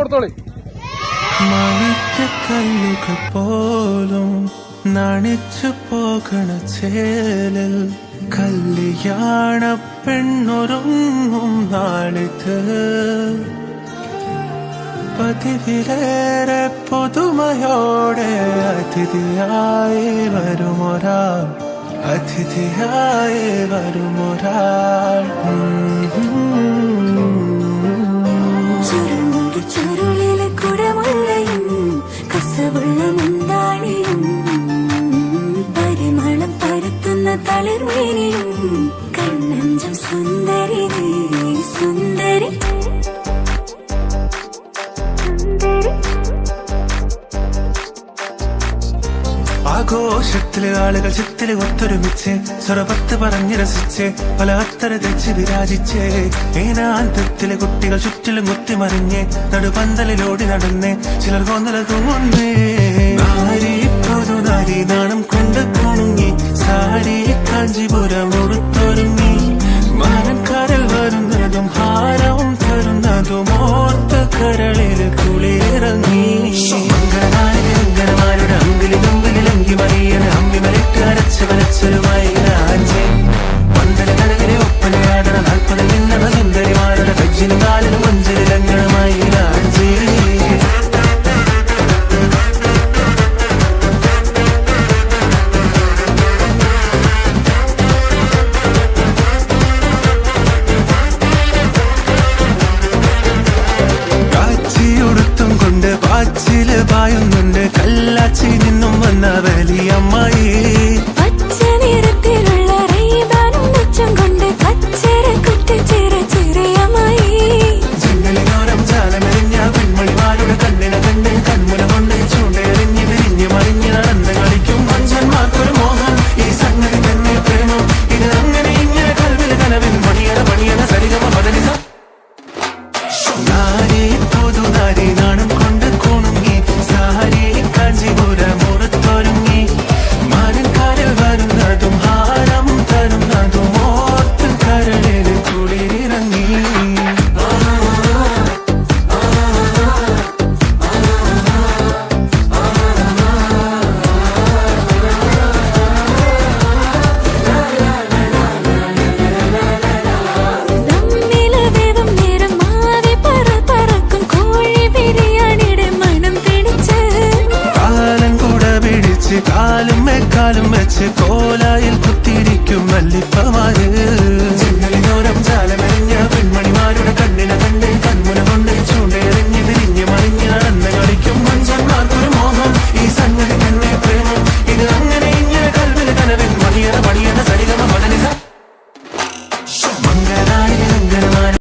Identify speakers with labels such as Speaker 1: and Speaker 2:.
Speaker 1: കൊടുത്തോളി.
Speaker 2: മണിക്കല്ലുകൾ പോലും നണിച്ചു പോകണ ചേലിൽ കല്യാണ പെണ്ണൊരുങ്ങും നാളിത് പതിവിലേറെ പുതുമയോടെ അതിഥിയായി വരുമൊരാൾ
Speaker 3: ചുരുളിലെ കുടമുള്ളയും കസവുള്ള മുന്താണിയും പരിമളം പരത്തുന്ന തളിർമേനിയും കണ്ണഞ്ചം സുന്ദരി സുന്ദരി
Speaker 2: ആഘോഷത്തില് ആളുകൾ ചിത്തില് ഒത്തൊരുമിച്ച് സ്വരപത്ത് പറഞ്ഞ് രസിച്ച് പല അത്തര തെച്ച് വിരാജിച്ച് ഏനാന്തത്തിലെ കുട്ടികൾ ചുറ്റിലും കുത്തിമറിഞ്ഞ് നടുപന്തലിലോടി നടന്ന് ചിലർ കൊന്നല തൂങ്ങുന്നേ നാരി പുതുനാരി നാണം കൊണ്ട് കുണുങ്ങി സാരി കാഞ്ചിപുരം ഉടുത്തൊരുങ്ങി മാനക്കാരൽ വരുന്നതും ഹാരവും തരുന്നതും ഓർത്ത കരളിൽ കുളിയിറങ്ങി അങ്കനമാരുടെ അമ്പിലി മറിയണ അമ്പിമലിട്ട് അരച്ച് വൈകാഞ്ചി പന്തല കടലിലെ ഒപ്പനയാടണ 40 നിന്നണ സുന്ദരിമാരുടെ കജ്ജിനും കാലിനും മഞ്ചലിലങ്ങണമായി ലാഞ്ചി കാച്ചിയുടുത്തും കൊണ്ട് പാച്ചില് പായുന്നുണ്ട് കല്ലാച്ചി നിന്നും വന്ന വലിയമ്മായി